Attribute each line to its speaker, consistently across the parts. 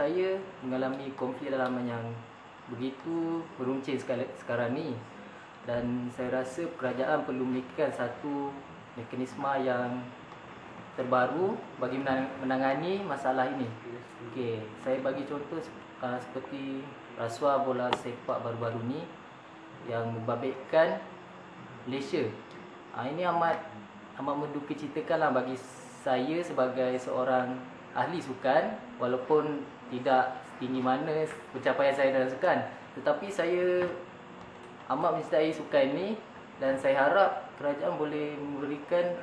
Speaker 1: saya mengalami konflik dalaman yang begitu beruncing sekarang ni, dan saya rasa kerajaan perlu memikirkan satu mekanisme yang terbaru bagi menangani masalah ini. Okey, saya bagi contoh seperti rasuah bola sepak baru-baru ni yang membabitkan Malaysia. Ini amat mendukacitakanlah bagi saya sebagai seorang ahli sukan, walaupun tidak setinggi mana pencapaian saya dalam sukan, tetapi saya amat mencintai sukan ini dan saya harap kerajaan boleh memberikan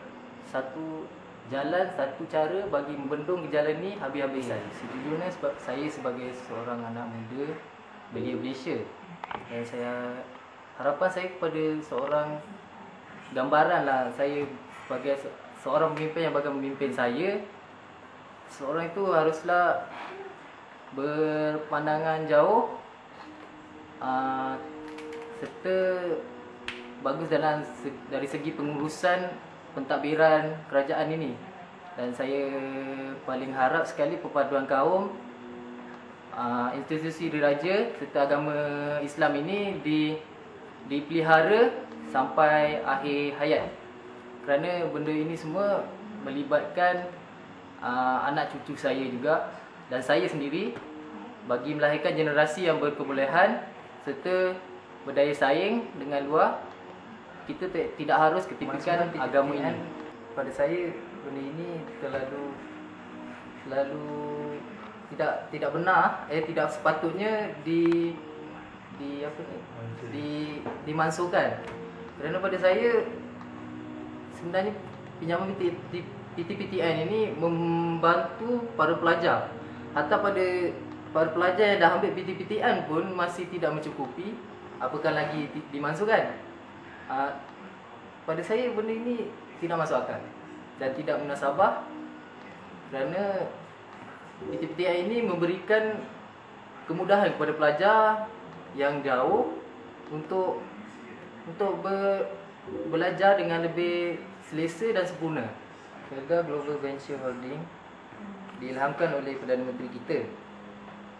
Speaker 1: satu jalan, satu cara bagi membendung gejala ni habis-habisan. Sejujurnya sebab saya sebagai seorang anak muda belia Malaysia, dan harapan saya kepada seorang gambaran lah, saya sebagai seorang pemimpin yang bakal memimpin saya, seorang itu haruslah berpandangan jauh, serta bagus dari segi pengurusan pentadbiran kerajaan ini. Dan saya paling harap sekali perpaduan kaum, institusi diraja serta agama Islam ini dipelihara sampai akhir hayat, kerana benda ini semua melibatkan anak cucu saya juga dan saya sendiri, bagi melahirkan generasi yang berkebolehan serta berdaya saing dengan luar. Kita tidak harus ketimpikan agama ini. Pada saya benda ini terlalu tidak benar, tidak sepatutnya dimansuhkan. Kerana pada saya sebenarnya pinjaman PTPTN ini membantu para pelajar. Hatta pada para pelajar yang dah ambil PTPTN pun masih tidak mencukupi, apakah lagi dimansuhkan. Pada saya benda ini tidak masuk akal dan tidak munasabah, kerana PTPTN ini memberikan kemudahan kepada pelajar yang jauh untuk belajar dengan lebih selesa dan sempurna. Felda Global Venture Holding diilhamkan oleh Perdana Menteri kita,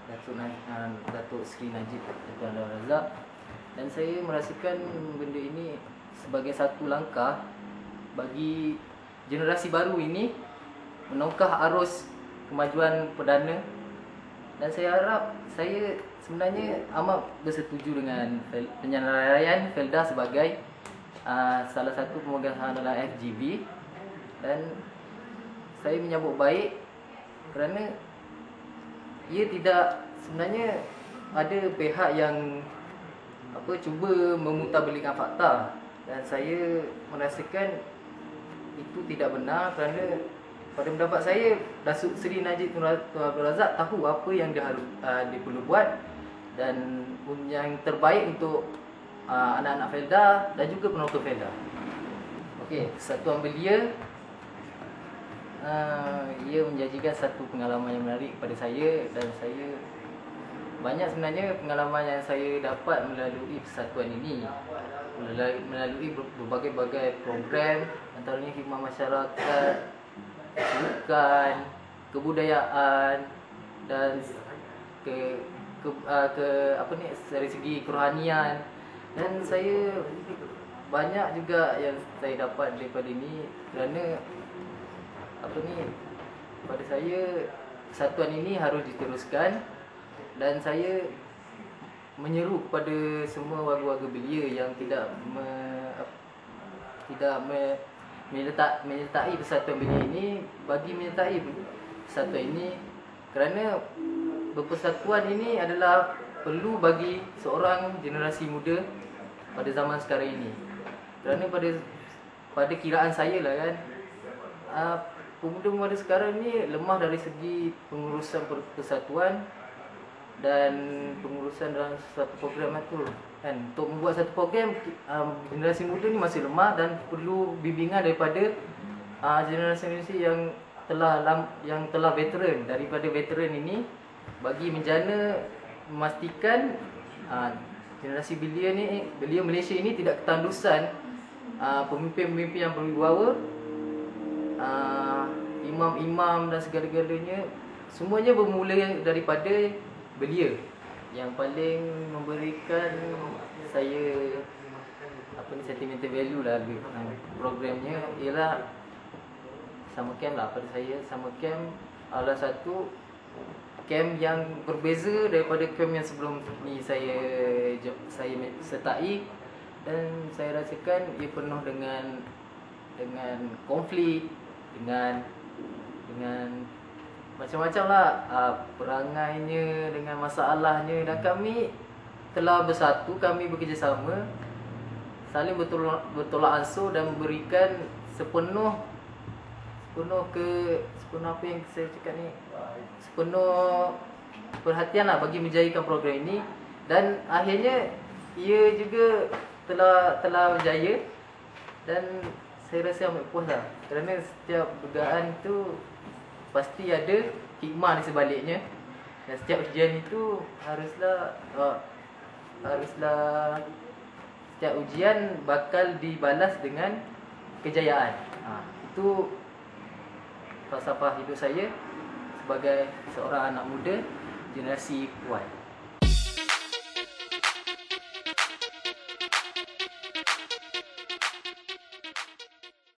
Speaker 1: Datuk Seri Najib Razak, dan saya merasakan benda ini sebagai satu langkah bagi generasi baru ini menongkah arus kemajuan perdana. Dan saya harap, saya sebenarnya amat bersetuju dengan penyelesaian Felda sebagai salah satu pemegang saham dalam FGV, dan saya menyambut baik kerana ia tidak, sebenarnya ada pihak yang cuba memutarbalikkan fakta, dan saya merasakan itu tidak benar. Kerana pada pendapat saya, Datuk Seri Najib Tun Abdul Razak tahu apa yang dia perlu buat dan yang terbaik untuk anak-anak Felda dan juga penonton Felda. Okey, Persatuan Belia ia menjanjikan satu pengalaman yang menarik kepada saya, dan saya banyak sebenarnya pengalaman yang saya dapat melalui persatuan ini, melalui berbagai-bagai program, antaranya khidmat masyarakat, sukan, kebudayaan, dan dari segi kerohanian. Dan saya banyak juga yang saya dapat daripada ini, kerana pada saya persatuan ini harus diteruskan, dan saya menyeru kepada semua warga-warga belia yang tidak menyertai persatuan belia ini bagi menyertai persatuan ini, kerana berpersatuan ini adalah perlu bagi seorang generasi muda pada zaman sekarang ini. Kerana pada kiraan saya lah kan, pemuda-pemuda sekarang ni lemah dari segi pengurusan persatuan dan pengurusan dalam satu program itu kan. Untuk membuat satu program, generasi muda ni masih lemah dan perlu bimbingan daripada generasi yang telah veteran. Daripada veteran ini, bagi menjana memastikan generasi belia Malaysia ini tidak ketandusan pemimpin-pemimpin yang berwibawa, imam-imam dan segala-galanya semuanya bermula daripada belia yang paling memberikan saya sentimental value lah programnya ialah summer camp lah. Pada saya summer camp adalah satu camp yang berbeza daripada camp yang sebelum ni saya sertai, dan saya rasakan ia penuh dengan konflik, dengan macam-macam lah perangainya, dengan masalahnya, dan kami telah bersatu, kami bekerjasama, saling bertolak ansur dan memberikan sepenuh apa yang saya cakap ni, sepenuh perhatian lah bagi menjayakan program ini, dan akhirnya ia juga telah berjaya, dan saya rasa amat puas lah, kerana setiap dugaan tu pasti ada hikmah di sebaliknya, dan setiap ujian itu haruslah setiap ujian bakal dibalas dengan kejayaan. Itu falsafah hidup saya sebagai seorang anak muda generasi Y.